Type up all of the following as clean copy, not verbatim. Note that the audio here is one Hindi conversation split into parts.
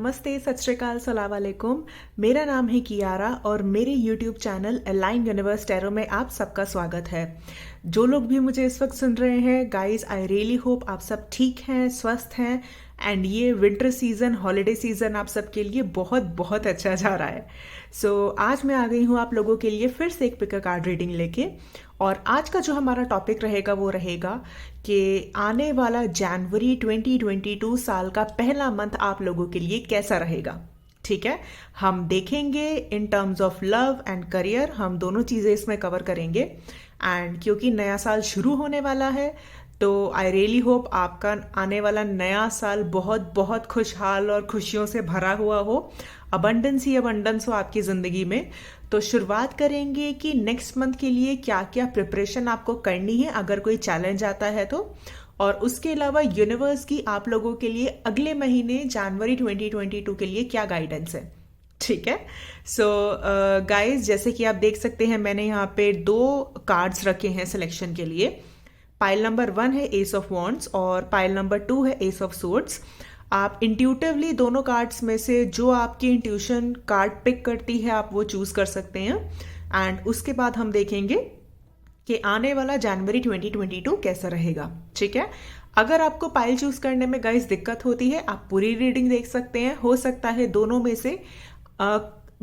नमस्ते, सत श्री अकाल, सलाम वालेकुम। मेरा नाम है कियारा और मेरे YouTube channel align universe tarot में आप सबका स्वागत है। जो लोग भी मुझे इस वक्त सुन रहे हैं, गाइस आई रियली होप आप सब ठीक हैं, स्वस्थ हैं एंड ये विंटर सीजन, हॉलीडे सीजन आप सबके लिए बहुत बहुत अच्छा जा रहा है। आज मैं आ गई हूँ आप लोगों के लिए फिर से एक पिक अ कार्ड रीडिंग लेके। और आज का जो हमारा टॉपिक रहेगा वो रहेगा कि आने वाला जनवरी 2022 साल का पहला मंथ आप लोगों के लिए कैसा रहेगा। ठीक है, हम देखेंगे in terms of love and career, हम दोनों चीज़ें इसमें कवर करेंगे। एंड क्योंकि नया साल शुरू होने वाला है तो आई रियली होप आपका आने वाला नया साल बहुत बहुत खुशहाल और खुशियों से भरा हुआ हो, अबंडेंस ही अबंडेंस हो आपकी ज़िंदगी में। तो शुरुआत करेंगे कि नेक्स्ट मंथ के लिए क्या क्या प्रिपरेशन आपको करनी है अगर कोई चैलेंज आता है तो, और उसके अलावा यूनिवर्स की आप लोगों के लिए अगले महीने जनवरी 2022 के लिए क्या गाइडेंस है। ठीक है, गाइस जैसे कि आप देख सकते हैं मैंने यहाँ पे दो कार्ड्स रखे हैं सिलेक्शन के लिए। पाइल नंबर 1 है एस ऑफ वॉन्ड्स और पाइल नंबर 2 है एस ऑफ सोर्ड्स। आप इंट्यूटिवली दोनों कार्ड्स में से जो आपकी इंट्यूशन कार्ड पिक करती है आप वो चूज कर सकते हैं। एंड उसके बाद हम देखेंगे कि आने वाला जनवरी 2022 कैसा रहेगा। ठीक है, अगर आपको पाइल चूज करने में गाइस दिक्कत होती है आप पूरी रीडिंग देख सकते हैं। हो सकता है दोनों में से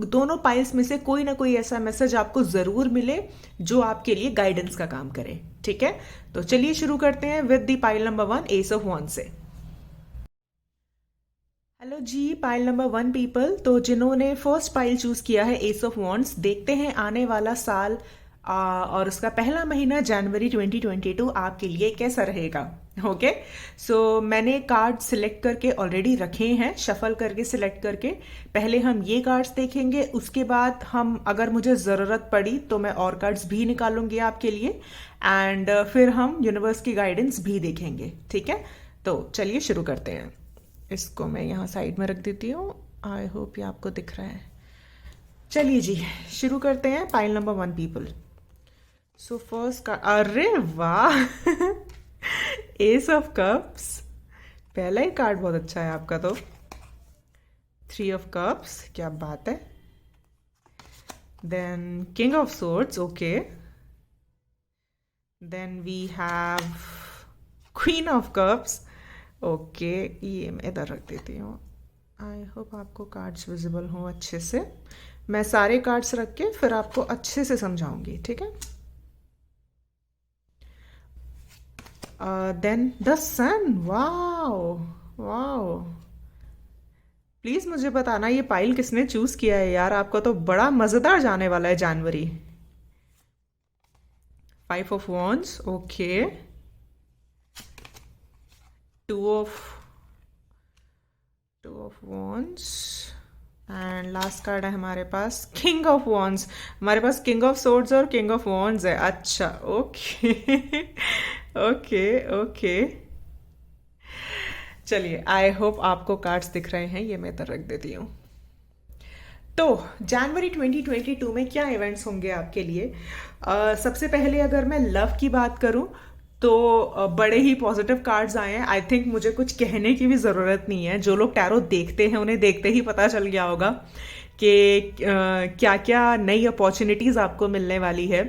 दोनों पाइल्स में से कोई ना कोई ऐसा मैसेज आपको जरूर मिले जो आपके लिए गाइडेंस का काम करे। ठीक है, तो चलिए शुरू करते हैं with the pile number 1 S of wands से। हेलो जी, पाइल नंबर 1 पीपल, तो जिन्होंने फर्स्ट पाइल चूज किया है एस ऑफ वॉन्ड्स, देखते हैं आने वाला साल और उसका पहला महीना जनवरी 2022 आपके लिए कैसा रहेगा। ओके, मैंने कार्ड सिलेक्ट करके ऑलरेडी रखे हैं, शफल करके सिलेक्ट करके। पहले हम ये कार्ड्स देखेंगे, उसके बाद हम अगर मुझे ज़रूरत पड़ी तो मैं और कार्ड्स भी निकालूंगी आपके लिए एंड फिर हम यूनिवर्स की गाइडेंस भी देखेंगे। ठीक है, तो चलिए शुरू करते हैं। इसको मैं यहाँ साइड में रख देती हूँ, आई होप ये आपको दिख रहा है। चलिए जी शुरू करते हैं। Pile number 1 people, so first का, अरे वाह एस ऑफ कप्स, पहला ही कार्ड बहुत अच्छा है आपका। तो 3 ऑफ कप्स, क्या बात है। Then king of swords, okay. Then we have queen of cups, okay. ये मैं इधर रख देती हूँ, आई होप आपको कार्ड्स विजिबल हो अच्छे से। मैं सारे कार्ड्स रख के फिर आपको अच्छे से समझाऊंगी। ठीक है, then the sun, wow wow. Please मुझे बताना ये पाइल किसने चूज किया है यार, आपको तो बड़ा मजेदार जाने वाला है जनवरी। 5 of wands, okay. 2 of wands and last card है हमारे पास किंग ऑफ वॉन्ड्स। हमारे पास किंग ऑफ सोर्ड्स और किंग ऑफ वॉन्ड्स है। अच्छा, ओके ओके ओके, चलिए आई होप आपको कार्ड्स दिख रहे हैं, ये मैं इधर रख देती हूँ। तो जनवरी 2022 में क्या इवेंट्स होंगे आपके लिए। सबसे पहले अगर मैं लव की बात करूं तो बड़े ही पॉजिटिव कार्ड्स आए हैं। आई थिंक मुझे कुछ कहने की भी ज़रूरत नहीं है, जो लोग टैरो देखते हैं उन्हें देखते ही पता चल गया होगा कि क्या क्या नई अपॉर्चुनिटीज़ आपको मिलने वाली है।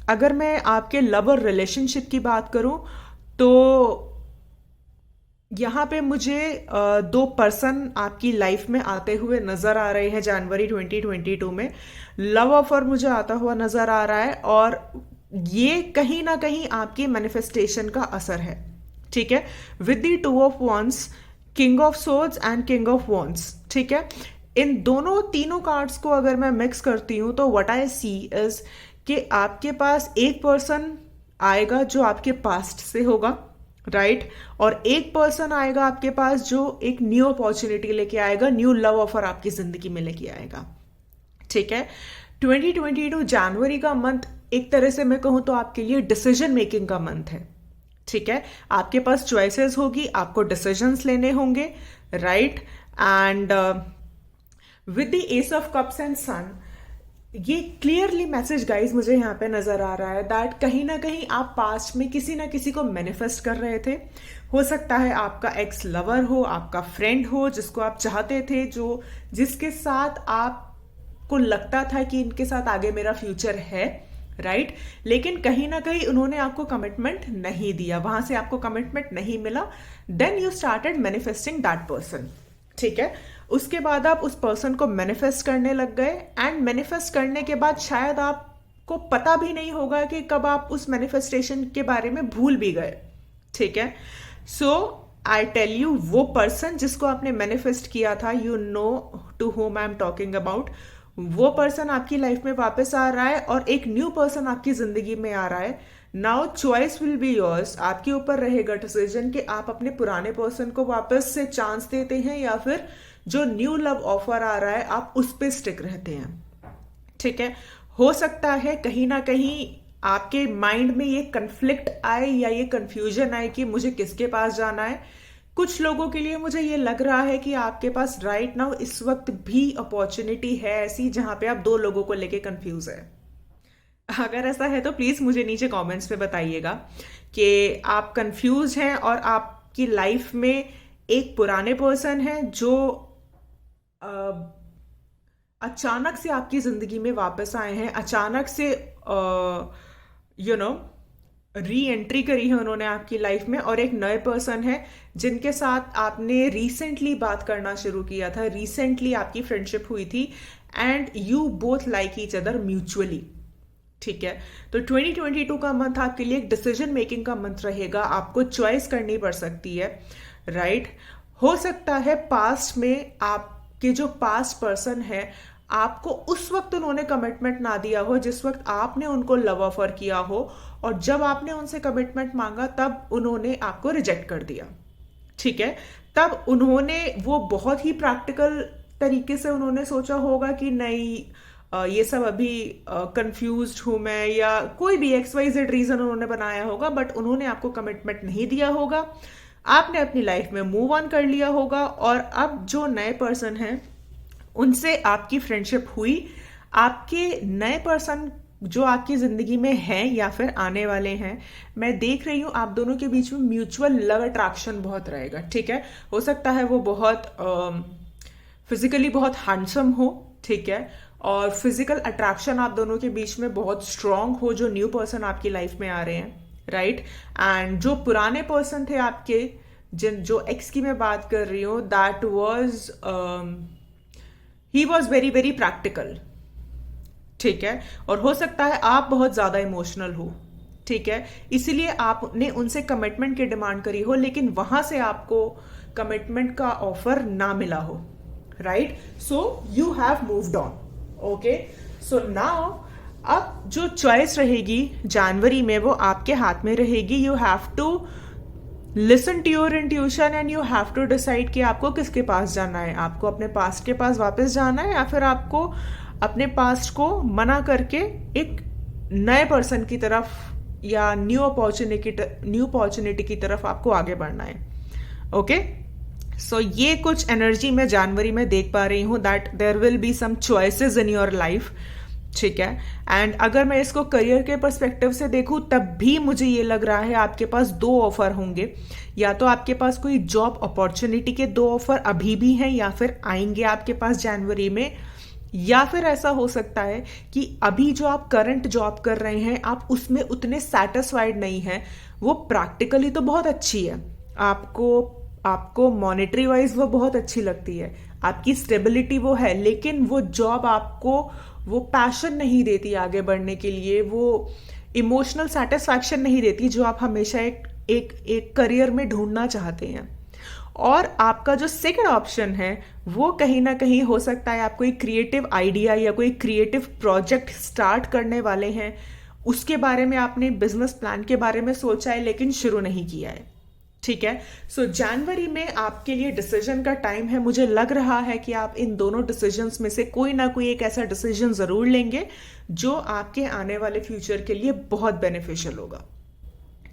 अगर मैं आपके लव और रिलेशनशिप की बात करूं तो यहाँ पे मुझे 2 पर्सन आपकी लाइफ में आते हुए नजर आ रहे हैं जनवरी 2022 में। लव ऑफर मुझे आता हुआ नजर आ रहा है और ये कहीं ना कहीं आपकी मैनिफेस्टेशन का असर है। ठीक है, with the 2 of wands, king of swords and king of wands. ठीक है, इन दोनों तीनों कार्ड्स को अगर मैं मिक्स करती हूं तो व्हाट आई सी इज कि आपके पास एक पर्सन आएगा जो आपके पास्ट से होगा, राइट और एक पर्सन आएगा आपके पास जो एक न्यू अपॉर्चुनिटी लेके आएगा, न्यू लव ऑफर आपकी जिंदगी में लेके आएगा। ठीक है, 2022 जनवरी का मंथ एक तरह से मैं कहूं तो आपके लिए डिसीजन मेकिंग का मंथ है। ठीक है, आपके पास चॉइसेस होगी, आपको डिसीजंस लेने होंगे, right. And with the ace of cups and sun, ये क्लियरली मैसेज गाइज मुझे यहाँ पे नजर आ रहा है दैट कहीं ना कहीं आप पास्ट में किसी ना किसी को मैनिफेस्ट कर रहे थे। हो सकता है आपका एक्स लवर हो, आपका फ्रेंड हो जिसको आप चाहते थे, जो जिसके साथ आपको लगता था कि इनके साथ आगे मेरा फ्यूचर है, राइट? लेकिन कहीं ना कहीं उन्होंने आपको कमिटमेंट नहीं दिया, वहां से आपको कमिटमेंट नहीं मिला। Then you started manifesting that person, ठीक है? उसके बाद आप उस पर्सन को मैनिफेस्ट करने लग गए, एंड मैनिफेस्ट करने के बाद शायद आपको पता भी नहीं होगा कि कब आप उस मैनिफेस्टेशन के बारे में भूल भी गए, ठीक है? सो आई टेल यू, वो पर्सन जिसको आपने मैनिफेस्ट किया था, you know to whom I am talking about, वो पर्सन आपकी लाइफ में वापस आ रहा है और एक न्यू पर्सन आपकी जिंदगी में आ रहा है। Now choice will be yours, आपके ऊपर रहेगा डिसीजन कि आप अपने पुराने पर्सन को वापस से चांस देते हैं या फिर जो न्यू लव ऑफर आ रहा है आप उस पर स्टिक रहते हैं, ठीक है? हो सकता है कहीं ना कहीं आपके माइंड में ये कन्फ्लिक्ट आए या ये कंफ्यूजन आए कि मुझे किसके पास जाना है। कुछ लोगों के लिए मुझे ये लग रहा है कि आपके पास राइट नाउ इस वक्त भी अपॉर्चुनिटी है ऐसी जहां पे आप दो लोगों को लेके कंफ्यूज है। अगर ऐसा है तो प्लीज मुझे नीचे कमेंट्स में बताइएगा कि आप कंफ्यूज हैं और आपकी लाइफ में एक पुराने पर्सन है जो अचानक से आपकी जिंदगी में वापस आए हैं, अचानक से यू नो री एंट्री करी है उन्होंने आपकी लाइफ में, और एक नए पर्सन है जिनके साथ आपने रिसेंटली बात करना शुरू किया था, रिसेंटली आपकी फ्रेंडशिप हुई थी, and you both like each other mutually, ठीक है? तो 2022 का मंथ आपके लिए एक डिसीजन मेकिंग का मंथ रहेगा, आपको चॉइस करनी पड़ सकती है, राइट? हो सकता है पास्ट में आपके जो पास्ट पर्सन है आपको उस वक्त उन्होंने कमिटमेंट ना दिया हो जिस वक्त आपने उनको लव ऑफर किया हो, और जब आपने उनसे कमिटमेंट मांगा तब उन्होंने आपको रिजेक्ट कर दिया, ठीक है? तब उन्होंने वो बहुत ही प्रैक्टिकल तरीके से उन्होंने सोचा होगा कि नहीं ये सब अभी कंफ्यूज्ड हूं मैं, या कोई भी XYZ रीजन उन्होंने बनाया होगा, बट उन्होंने आपको कमिटमेंट नहीं दिया होगा। आपने अपनी लाइफ में मूव ऑन कर लिया होगा, और अब जो नए पर्सन हैं उनसे आपकी फ्रेंडशिप हुई। आपके नए पर्सन जो आपकी जिंदगी में हैं या फिर आने वाले हैं, मैं देख रही हूं आप दोनों के बीच में म्यूचुअल लव अट्रैक्शन बहुत रहेगा, ठीक है? हो सकता है वो बहुत फिजिकली बहुत हैंडसम हो, ठीक है? और फिजिकल अट्रैक्शन आप दोनों के बीच में बहुत स्ट्रांग हो, जो न्यू पर्सन आपकी लाइफ में आ रहे हैं, राइट? एंड जो पुराने पर्सन थे आपके, जो एक्स की मैं बात कर रही हूँ, that was he was very very practical, ठीक है? और हो सकता है आप बहुत ज्यादा इमोशनल हो, ठीक है? इसीलिए आपने उनसे कमिटमेंट की डिमांड करी हो, लेकिन वहां से आपको कमिटमेंट का ऑफर ना मिला हो, right? So you have moved on, okay? So now अब जो चॉइस रहेगी जनवरी में वो आपके हाथ में रहेगी। You have to listen to your intuition and you have to decide कि आपको किसके पास जाना है। आपको अपने पास्ट के पास वापस जाना है या फिर आपको अपने पास्ट को मना करके एक नए पर्सन की तरफ या न्यू अपॉर्चुनिटी की तरफ आपको आगे बढ़ना है, ओके? सो ये कुछ एनर्जी मैं जनवरी में देख पा रही हूँ, that there will be some choices in your life, ठीक है? एंड अगर मैं इसको करियर के पर्सपेक्टिव से देखूं तब भी मुझे ये लग रहा है आपके पास दो ऑफर होंगे। या तो आपके पास कोई जॉब अपॉर्चुनिटी के दो ऑफर अभी भी हैं या फिर आएंगे आपके पास जनवरी में, या फिर ऐसा हो सकता है कि अभी जो आप करंट जॉब कर रहे हैं आप उसमें उतने सेटिस्फाइड नहीं हैं। वो प्रैक्टिकली तो बहुत अच्छी है, आपको मॉनेटरी वाइज वो बहुत अच्छी लगती है, आपकी स्टेबिलिटी वो है, लेकिन वो जॉब आपको वो पैशन नहीं देती आगे बढ़ने के लिए, वो इमोशनल सेटिस्फैक्शन नहीं देती जो आप हमेशा एक करियर में ढूंढना चाहते हैं। और आपका जो सेकंड ऑप्शन है वो कहीं ना कहीं हो सकता है आप कोई क्रिएटिव आइडिया या कोई क्रिएटिव प्रोजेक्ट स्टार्ट करने वाले हैं, उसके बारे में आपने बिजनेस प्लान के बारे में सोचा है लेकिन शुरू नहीं किया है, ठीक है? सो जनवरी में आपके लिए डिसीजन का टाइम है। मुझे लग रहा है कि आप इन दोनों डिसीजंस में से कोई ना कोई एक ऐसा डिसीजन जरूर लेंगे जो आपके आने वाले फ्यूचर के लिए बहुत बेनिफिशियल होगा,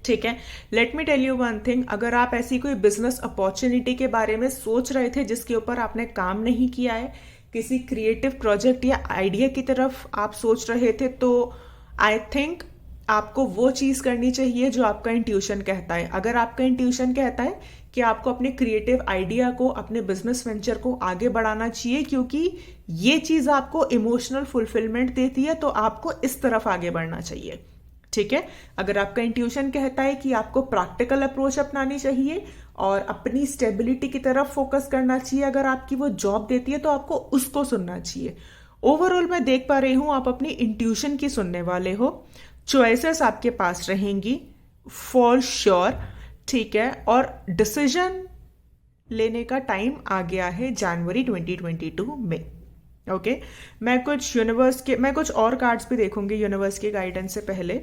ठीक है? Let me tell you one thing, अगर आप ऐसी कोई बिजनेस अपॉर्चुनिटी के बारे में सोच रहे थे जिसके ऊपर आपने काम नहीं किया है, किसी क्रिएटिव प्रोजेक्ट या आइडिया की तरफ आप सोच रहे थे, तो आई थिंक आपको वो चीज़ करनी चाहिए जो आपका इंट्यूशन कहता है। अगर आपका इंट्यूशन कहता है कि आपको अपने क्रिएटिव आइडिया को, अपने बिजनेस वेंचर को आगे बढ़ाना चाहिए क्योंकि ये चीज़ आपको इमोशनल फुलफिलमेंट देती है, तो आपको इस तरफ आगे बढ़ना चाहिए। ठीक है। अगर आपका इंट्यूशन कहता है कि आपको प्रैक्टिकल अप्रोच अपनानी चाहिए और अपनी स्टेबिलिटी की तरफ फोकस करना चाहिए, अगर आपकी वो जॉब देती है तो आपको उसको सुनना चाहिए। ओवरऑल मैं देख पा रही हूं आप अपनी इंट्यूशन की सुनने वाले हो। चॉइसेस आपके पास रहेंगी फॉर श्योर। ठीक है। और डिसीजन लेने का टाइम आ गया है जनवरी 2022 में। ओके। मैं कुछ और कार्ड्स भी देखूंगी यूनिवर्स के गाइडेंस से पहले।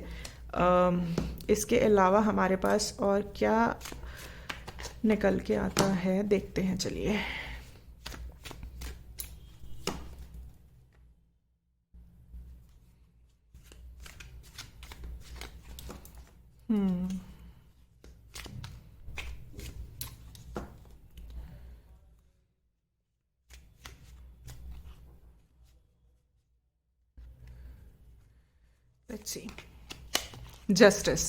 इसके अलावा हमारे पास और क्या निकल के आता है देखते हैं, चलिए। Let's see. जस्टिस।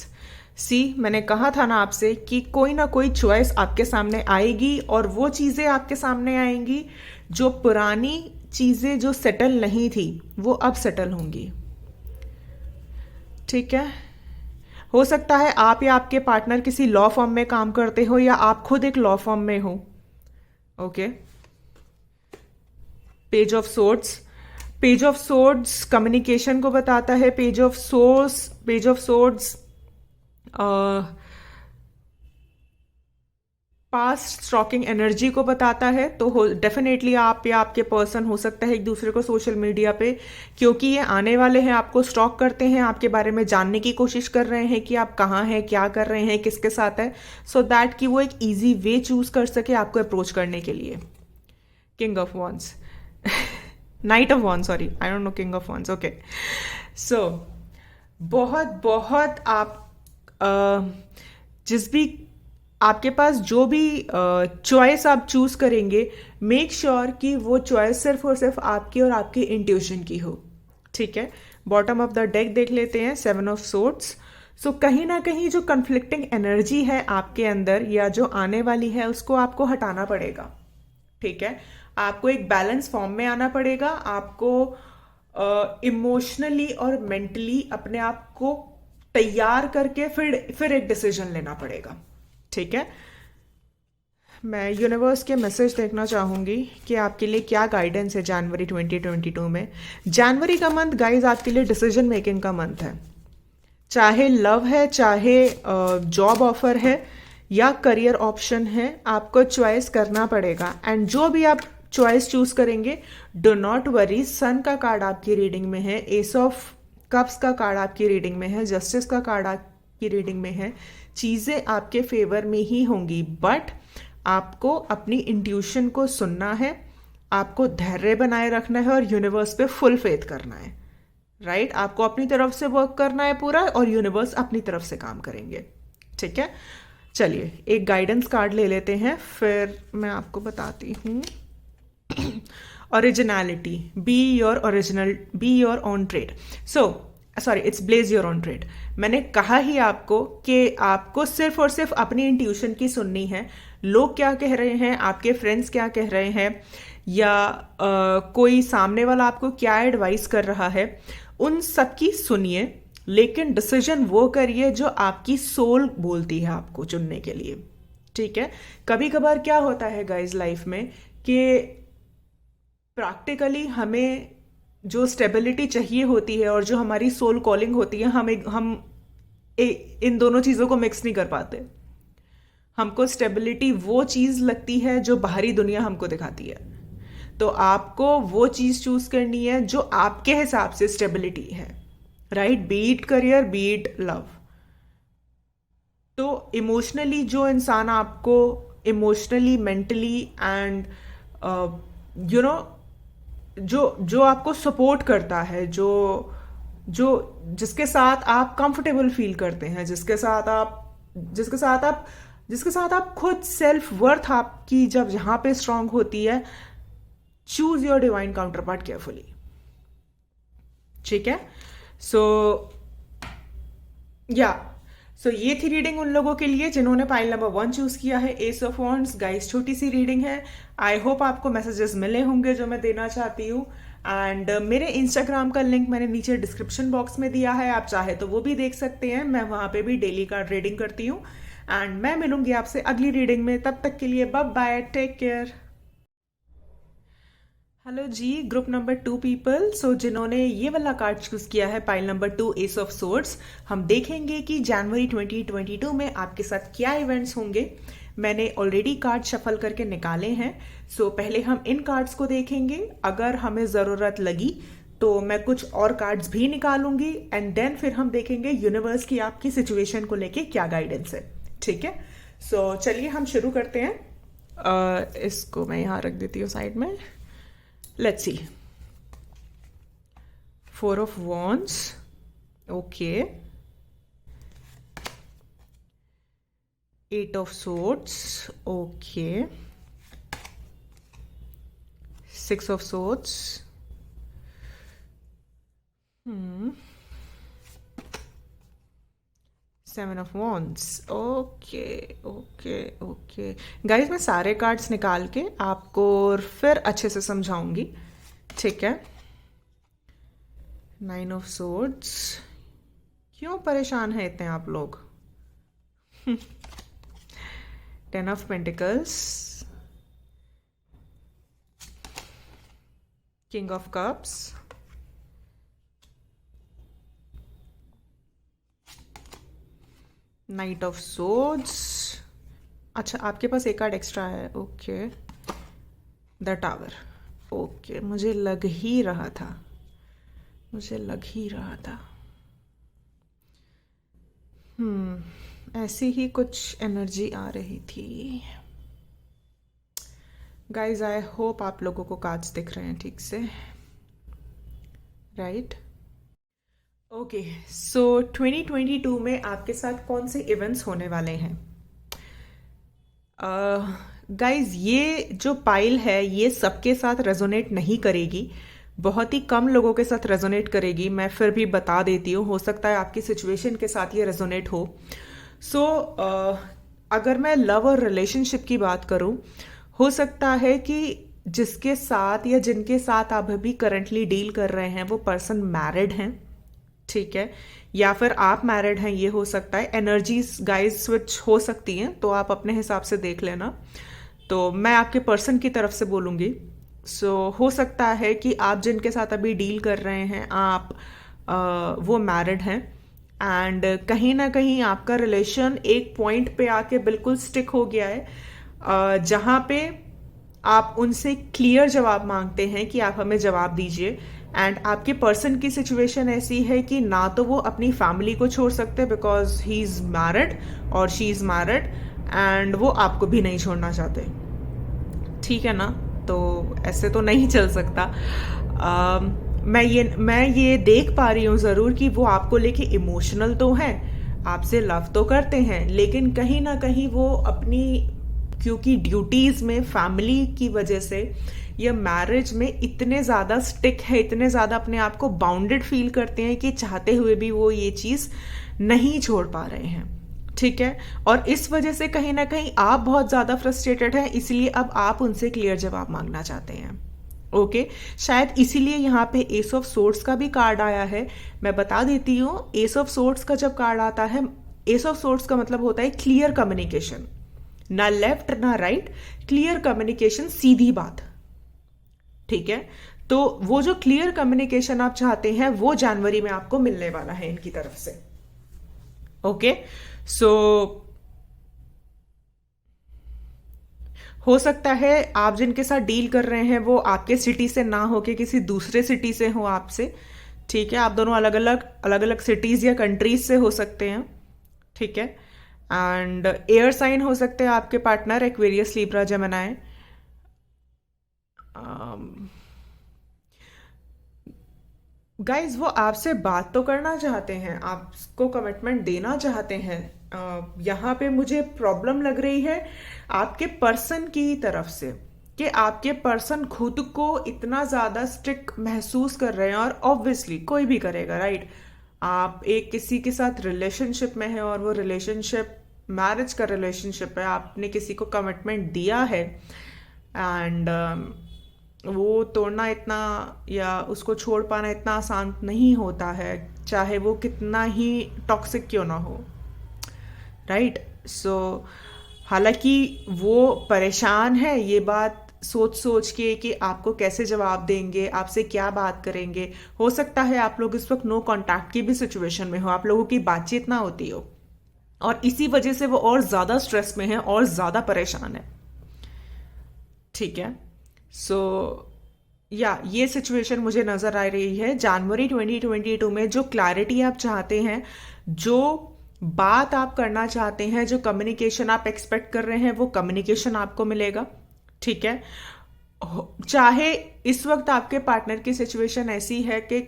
सी, मैंने कहा था ना आपसे कि कोई ना कोई चॉइस आपके सामने आएगी और वो चीजें आपके सामने आएंगी जो पुरानी चीजें जो सेटल नहीं थी वो अब सेटल होंगी। ठीक है। हो सकता है आप या आपके पार्टनर किसी लॉ फर्म में काम करते हो या आप खुद एक लॉ फर्म में हो। Okay. Page of swords. Page of swords communication को बताता है। Page of swords past stalking energy को बताता है। तो डेफिनेटली आप या आपके पर्सन हो सकता है एक दूसरे को सोशल मीडिया पे, क्योंकि ये आने वाले हैं, आपको स्टॉक करते हैं, आपके बारे में जानने की कोशिश कर रहे हैं कि आप कहाँ हैं, क्या कर रहे हैं, किसके साथ है, सो दैट कि वो एक इजी वे चूज कर सके आपको अप्रोच करने के लिए। King of wands knight of wands, sorry, I don't know, king of wands. Okay. So बहुत बहुत आप जिस भी आपके पास जो भी चॉइस आप चूज करेंगे, मेक श्योर कि वो चॉइस सिर्फ और सिर्फ आपकी और आपके इंट्यूशन की हो। ठीक है। बॉटम ऑफ द डेक देख लेते हैं, 7 ऑफ सोर्ड्स। सो कहीं ना कहीं जो कन्फ्लिक्टिंग एनर्जी है आपके अंदर या जो आने वाली है उसको आपको हटाना पड़ेगा। ठीक है। आपको एक बैलेंस फॉर्म में आना पड़ेगा। आपको इमोशनली और मेंटली अपने आप को तैयार करके फिर एक डिसीजन लेना पड़ेगा। ठीक है। मैं यूनिवर्स के मैसेज देखना चाहूंगी कि आपके लिए क्या गाइडेंस है जनवरी 2022 में। जनवरी का मंथ गाइज आपके लिए डिसीजन मेकिंग का मंथ है। चाहे लव है, चाहे जॉब ऑफर है या करियर ऑप्शन है, आपको चॉइस करना पड़ेगा। एंड जो भी आप चॉइस चूज करेंगे, डो नॉट वरी। सन का कार्ड आपकी रीडिंग में है, एस ऑफ कप्स का कार्ड आपकी रीडिंग में है, जस्टिस का कार्ड आपकी रीडिंग में है। चीजें आपके फेवर में ही होंगी, बट आपको अपनी इंट्यूशन को सुनना है, आपको धैर्य बनाए रखना है और यूनिवर्स पे फुल फेथ करना है। राइट। आपको अपनी तरफ से वर्क करना है पूरा और यूनिवर्स अपनी तरफ से काम करेंगे। ठीक है। चलिए एक गाइडेंस कार्ड ले लेते हैं, फिर मैं आपको बताती हूँ। Originality, be your own trade. Sorry, it's blaze your own trade. मैंने कहा ही आपको कि आपको सिर्फ और सिर्फ अपनी इंट्यूशन की सुननी है। लोग क्या कह रहे हैं, आपके फ्रेंड्स क्या कह रहे हैं, या कोई सामने वाला आपको क्या एडवाइस कर रहा है, उन सब की सुनिए, लेकिन डिसीजन वो करिए जो आपकी सोल बोलती है आपको चुनने के लिए। ठीक है। कभी कभार क्या होता है गाइज लाइफ में कि प्रैक्टिकली हमें जो स्टेबिलिटी चाहिए होती है और जो हमारी सोल कॉलिंग होती है, इन दोनों चीजों को मिक्स नहीं कर पाते। हमको स्टेबिलिटी वो चीज लगती है जो बाहरी दुनिया हमको दिखाती है, तो आपको वो चीज चूज करनी है जो आपके हिसाब से स्टेबिलिटी है। Right. Beat career, beat love. तो इमोशनली जो इंसान आपको इमोशनली, मेंटली एंड जो आपको सपोर्ट करता है, जिसके साथ आप कंफर्टेबल फील करते हैं, जिसके साथ आप खुद सेल्फ वर्थ आपकी जब जहां पे स्ट्रांग होती है, choose your divine counter part carefully. ठीक है। सो या सो ये थी रीडिंग उन लोगों के लिए जिन्होंने पाइल नंबर 1 चूज किया है, एस ऑफ वॉन्ड्स। गाइस छोटी सी रीडिंग है, आई होप आपको मैसेजेस मिले होंगे जो मैं देना चाहती हूँ। एंड मेरे इंस्टाग्राम का लिंक मैंने नीचे डिस्क्रिप्शन बॉक्स में दिया है, आप चाहे तो वो भी देख सकते हैं। मैं वहाँ पे भी डेली कार्ड रीडिंग करती हूँ। एंड मैं मिलूंगी आपसे अगली रीडिंग में, तब तक के लिए bye bye, take care. Hello जी, ग्रुप नंबर 2 पीपल। सो जिन्होंने ये वाला कार्ड चूज किया है, pile number 2 ace of swords, हम देखेंगे कि जनवरी 2022 में आपके साथ क्या इवेंट्स होंगे। मैंने ऑलरेडी कार्ड शफल करके निकाले हैं। सो पहले हम इन कार्ड्स को देखेंगे, अगर हमें ज़रूरत लगी तो मैं कुछ और कार्ड्स भी निकालूंगी। एंड देन फिर हम देखेंगे यूनिवर्स की आपकी सिचुएशन को लेके क्या गाइडेंस है। ठीक है, सो चलिए हम शुरू करते हैं। इसको मैं यहाँ रख देती हूँ साइड में। Let's see. Four of Wands. Okay. Eight of Swords. Okay. Six of Swords. Seven of Wands. Okay, okay, okay. Guys मैं सारे कार्ड्स निकाल के आपको फिर अच्छे से समझाऊंगी, ठीक है। Nine of swords. क्यों परेशान है इतने आप लोग? Ten of pentacles. King of cups. Night of swords. अच्छा, आपके पास एक कार्ड एक्स्ट्रा है। Okay, the tower. ओके, मुझे लग ही रहा था, मुझे लग ही रहा था। ऐसी ही कुछ एनर्जी आ रही थी। गाइज आई होप आप लोगों को कार्ड्स दिख रहे हैं ठीक से, राइट? ओके, सो 2022 में आपके साथ कौन से इवेंट्स होने वाले हैं? गाइज ये जो पाइल है ये सबके साथ रेजोनेट नहीं करेगी, बहुत ही कम लोगों के साथ रेजोनेट करेगी। मैं फिर भी बता देती हूँ, हो सकता है आपकी सिचुएशन के साथ ये रेजोनेट हो। सो अगर मैं लव और रिलेशनशिप की बात करूँ, हो सकता है कि जिसके साथ या जिनके साथ आप अभी करंटली डील कर रहे हैं वो पर्सन मैरिड हैं, ठीक है, या फिर आप मैरिड हैं, ये हो सकता है। एनर्जीज गाइस स्विच हो सकती हैं, तो आप अपने हिसाब से देख लेना। तो मैं आपके पर्सन की तरफ से बोलूँगी। हो सकता है कि आप जिनके साथ अभी डील कर रहे हैं आप वो मैरिड हैं, एंड कहीं ना कहीं आपका रिलेशन एक पॉइंट पे आके बिल्कुल स्टिक हो गया है, जहाँ पे आप उनसे क्लियर जवाब मांगते हैं कि आप हमें जवाब दीजिए। एंड आपके पर्सन की सिचुएशन ऐसी है कि ना तो वो अपनी फैमिली को छोड़ सकते बिकॉज ही इज मैरिड और शी इज मैरिड, एंड वो आपको भी नहीं छोड़ना चाहते, ठीक है ना? तो ऐसे तो नहीं चल सकता। मैं ये देख पा रही हूँ ज़रूर कि वो आपको लेके इमोशनल तो हैं, आपसे लव तो करते हैं, लेकिन कहीं ना कहीं वो अपनी, क्योंकि ड्यूटीज़ में फैमिली की वजह से या मैरिज में इतने ज़्यादा स्टिक है, इतने ज़्यादा अपने आप को बाउंडेड फील करते हैं कि चाहते हुए भी वो ये चीज़ नहीं छोड़ पा रहे हैं, ठीक है। और इस वजह से कहीं ना कहीं आप बहुत ज़्यादा फ्रस्ट्रेटेड हैं, इसलिए अब आप उनसे क्लियर जवाब मांगना चाहते हैं। ओके, शायद इसीलिए यहाँ पे एस ऑफ सोर्ड्स का भी कार्ड आया है। मैं बता देती हूँ, एस ऑफ सोर्ड्स का जब कार्ड आता है, एस ऑफ सोर्ड्स का मतलब होता है क्लियर कम्युनिकेशन, ना लेफ्ट ना राइट, क्लियर कम्युनिकेशन, सीधी बात, ठीक है। तो वो जो क्लियर कम्युनिकेशन आप चाहते हैं वो जनवरी में आपको मिलने वाला है इनकी तरफ से। ओके, सो हो सकता है आप जिनके साथ डील कर रहे हैं वो आपके सिटी से ना होके किसी दूसरे सिटी से हो आपसे, ठीक है। आप दोनों अलग अलग सिटीज या कंट्रीज से हो सकते हैं, ठीक है। एंड एयर साइन हो सकते हैं आपके partner, Aquarius, Libra, Gemini. Guys वो आपसे बात तो करना चाहते हैं, आपको कमिटमेंट देना चाहते हैं। यहाँ पे मुझे प्रॉब्लम लग रही है आपके पर्सन की तरफ से, कि आपके पर्सन खुद को इतना ज़्यादा स्ट्रिक्ट महसूस कर रहे हैं, और ऑब्वियसली कोई भी करेगा, राइट? आप एक किसी के साथ रिलेशनशिप में है और वो रिलेशनशिप मैरिज का रिलेशनशिप है, आपने किसी को कमिटमेंट दिया है एंड वो तोड़ना इतना या उसको छोड़ पाना इतना आसान नहीं होता है, चाहे वो कितना ही टॉक्सिक क्यों ना हो। राइट। सो हालांकि वो परेशान है ये बात सोच सोच के कि आपको कैसे जवाब देंगे, आपसे क्या बात करेंगे। हो सकता है आप लोग इस वक्त नो कांटेक्ट की भी सिचुएशन में हो, आप लोगों की बातचीत ना होती हो और इसी वजह से वो और ज्यादा स्ट्रेस में है और ज्यादा परेशान है। ठीक है। सो या ये सिचुएशन मुझे नजर आ रही है जनवरी 2022 में। जो क्लैरिटी आप चाहते हैं, जो बात आप करना चाहते हैं, जो कम्युनिकेशन आप एक्सपेक्ट कर रहे हैं, वो कम्युनिकेशन आपको मिलेगा। ठीक है। चाहे इस वक्त आपके पार्टनर की सिचुएशन ऐसी है कि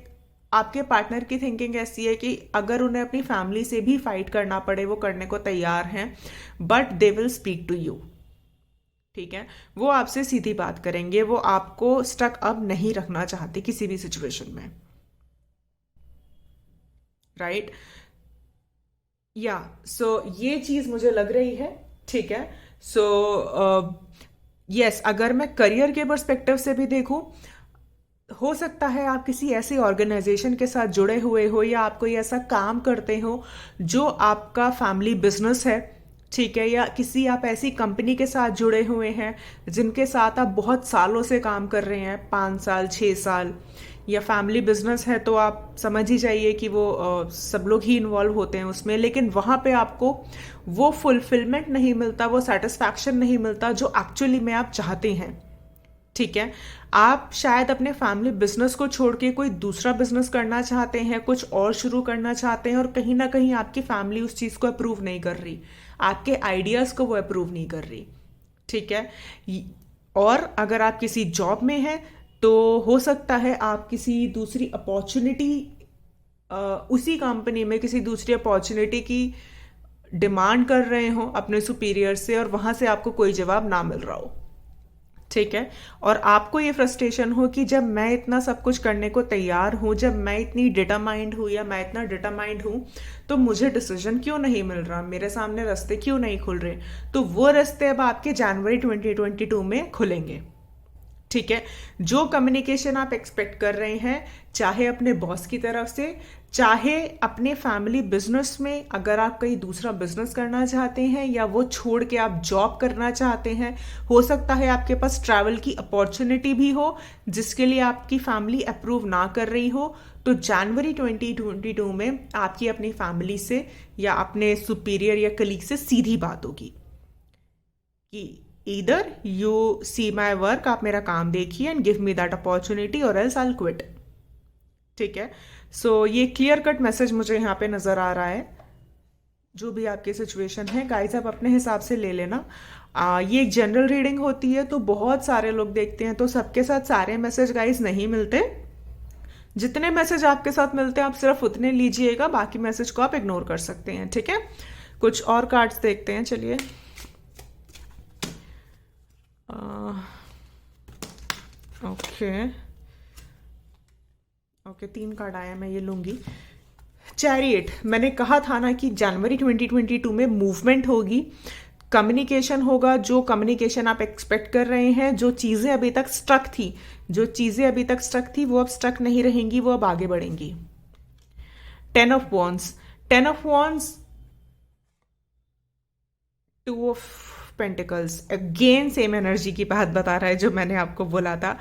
आपके पार्टनर की थिंकिंग ऐसी है कि अगर उन्हें अपनी फैमिली से भी फाइट करना पड़े वो करने को तैयार हैं, but they will speak to you. ठीक है। वो आपसे सीधी बात करेंगे, वो आपको स्टक अप नहीं रखना चाहते किसी भी सिचुएशन में। राइट। या सो ये चीज मुझे लग रही है। ठीक है। सो यस, अगर मैं करियर के पर्सपेक्टिव से भी देखूं, हो सकता है आप किसी ऐसी ऑर्गेनाइजेशन के साथ जुड़े हुए हो या आप कोई ऐसा काम करते हो जो आपका फैमिली बिजनेस है। ठीक है। या किसी आप ऐसी कंपनी के साथ जुड़े हुए हैं जिनके साथ आप बहुत सालों से काम कर रहे हैं, 5 साल 6 साल, या फैमिली बिजनेस है तो आप समझ ही जाइए कि वो सब लोग ही इन्वॉल्व होते हैं उसमें, लेकिन वहां पे आपको वो फुलफिलमेंट नहीं मिलता, वो सेटिस्फैक्शन नहीं मिलता जो एक्चुअली में आप चाहते हैं। ठीक है। आप शायद अपने फैमिली बिजनेस को छोड़ के कोई दूसरा बिजनेस करना चाहते हैं, कुछ और शुरू करना चाहते हैं, और कहीं ना कहीं आपकी फैमिली उस चीज को अप्रूव नहीं कर रही, आपके आइडियाज को वो अप्रूव नहीं कर रही। ठीक है। और अगर आप किसी जॉब में हैं तो हो सकता है आप किसी दूसरी अपॉर्चुनिटी, उसी कंपनी में किसी दूसरी अपॉर्चुनिटी की डिमांड कर रहे हो अपने सुपीरियर से और वहां से आपको कोई जवाब ना मिल रहा हो। ठीक है। और आपको ये फ्रस्ट्रेशन हो कि जब मैं इतना सब कुछ करने को तैयार हूं, जब मैं इतनी डिटरमाइंड हूं या मैं इतना डिटरमाइंड हूं, तो मुझे डिसीजन क्यों नहीं मिल रहा, मेरे सामने रास्ते क्यों नहीं खुल रहे। तो वो रास्ते अब आपके जनवरी 2022 में खुलेंगे। ठीक है। जो कम्युनिकेशन आप एक्सपेक्ट कर रहे हैं, चाहे अपने बॉस की तरफ से, चाहे अपने फैमिली बिजनेस में, अगर आप कहीं दूसरा बिजनेस करना चाहते हैं या वो छोड़ के आप जॉब करना चाहते हैं, हो सकता है आपके पास ट्रैवल की अपॉर्चुनिटी भी हो जिसके लिए आपकी फैमिली अप्रूव ना कर रही हो, तो जनवरी 2022 में आपकी अपनी फैमिली से या अपने सुपीरियर या कलीग से सीधी बात होगी कि either you see my work, आप मेरा काम देखिए and give me that opportunity, और एल्स आई विल क्विट। ठीक है। सो ये क्लियर कट मैसेज मुझे यहाँ पे नजर आ रहा है। जो भी आपकी सिचुएशन है गाइस, आप अपने हिसाब से ले लेना। ये एक जनरल रीडिंग होती है तो बहुत सारे लोग देखते हैं, तो सबके साथ सारे मैसेज गाइस नहीं मिलते। जितने मैसेज आपके साथ मिलते हैं आप सिर्फ उतने लीजिएगा, बाकी मैसेज को आप इग्नोर कर सकते हैं। ठीक है। कुछ और कार्ड्स देखते हैं, चलिए। ओके ओके, 3 कार्ड आया, मैं ये लूंगी। चैरियट, मैंने कहा था ना कि जनवरी 2022 में मूवमेंट होगी, कम्युनिकेशन होगा। जो कम्युनिकेशन आप एक्सपेक्ट कर रहे हैं, जो चीजें अभी तक स्टक थी वो अब स्टक नहीं रहेंगी, वो अब आगे बढ़ेंगी। 10 of wands, 2 of pentacles, again same energy की बात बता रहा है जो मैंने आपको बोला था।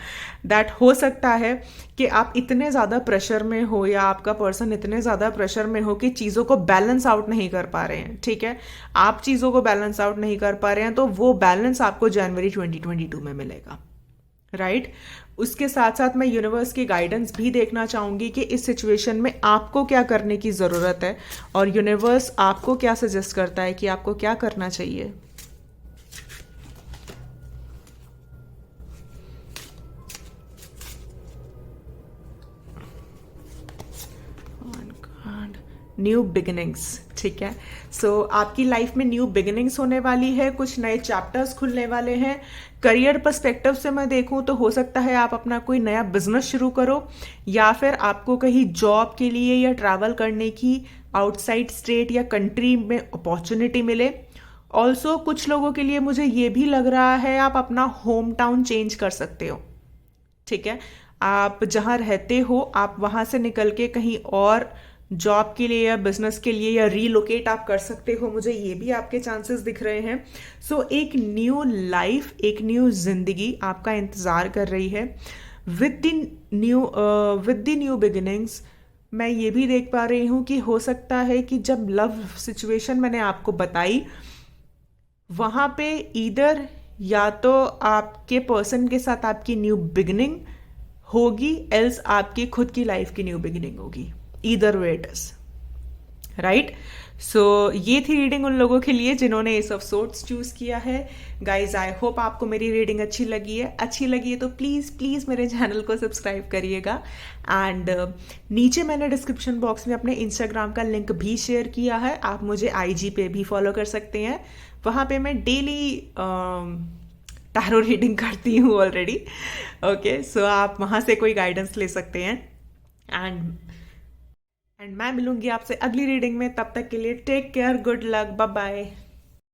दैट हो सकता है कि आप इतने ज़्यादा प्रेशर में हो या आपका पर्सन इतने ज़्यादा प्रेशर में हो कि चीज़ों को बैलेंस आउट नहीं कर पा रहे हैं। ठीक है। आप चीज़ों को बैलेंस आउट नहीं कर पा रहे हैं, तो वो बैलेंस आपको जनवरी 2022 में मिलेगा। राइट। उसके साथ साथ मैं यूनिवर्स की गाइडेंस भी देखना चाहूंगी कि इस सिचुएशन में आपको क्या करने की ज़रूरत है और यूनिवर्स आपको क्या सजेस्ट करता है कि आपको क्या करना चाहिए। न्यू बिगिनिंग्स, ठीक है। सो आपकी लाइफ में न्यू बिगिनिंग्स होने वाली है, कुछ नए चैप्टर्स खुलने वाले हैं। करियर पर्सपेक्टिव से मैं देखूं तो हो सकता है आप अपना कोई नया बिजनेस शुरू करो, या फिर आपको कहीं जॉब के लिए या ट्रैवल करने की आउटसाइड स्टेट या कंट्री में अपॉर्चुनिटी मिले। ऑल्सो कुछ लोगों के लिए मुझे ये भी लग रहा है आप अपना होम टाउन चेंज कर सकते हो। ठीक है, आप जहाँ रहते हो आप वहाँ से निकल के कहीं और जॉब के लिए या बिजनेस के लिए या रीलोकेट आप कर सकते हो, मुझे ये भी आपके चांसेस दिख रहे हैं। सो एक न्यू लाइफ, एक न्यू जिंदगी आपका इंतज़ार कर रही है विद द न्यू बिगिनिंग्स। मैं ये भी देख पा रही हूँ कि हो सकता है कि जब लव सिचुएशन मैंने आपको बताई, वहाँ पे ईदर या तो आपके पर्सन के साथ आपकी न्यू बिगिनिंग होगी, एल्स आपकी खुद की लाइफ की न्यू बिगिनिंग होगी। Either way it is right. So ये थी रीडिंग उन लोगों के लिए जिन्होंने एस ऑफ सोर्ड्स चूज किया है। गाइज आई होप आपको मेरी रीडिंग अच्छी लगी है। अच्छी लगी है तो प्लीज़ प्लीज़ मेरे चैनल को सब्सक्राइब करिएगा। एंड नीचे मैंने डिस्क्रिप्शन बॉक्स में अपने इंस्टाग्राम का लिंक भी शेयर किया है, आप मुझे IG पे भी फॉलो कर सकते हैं। वहाँ पे मैं डेली टैरो रीडिंग करती हूँ ऑलरेडी। ओके, सो आप वहाँ से कोई गाइडेंस ले सकते हैं। एंड मैं मिलूंगी आपसे अगली रीडिंग में। तब तक के लिए take care, good luck, bye bye.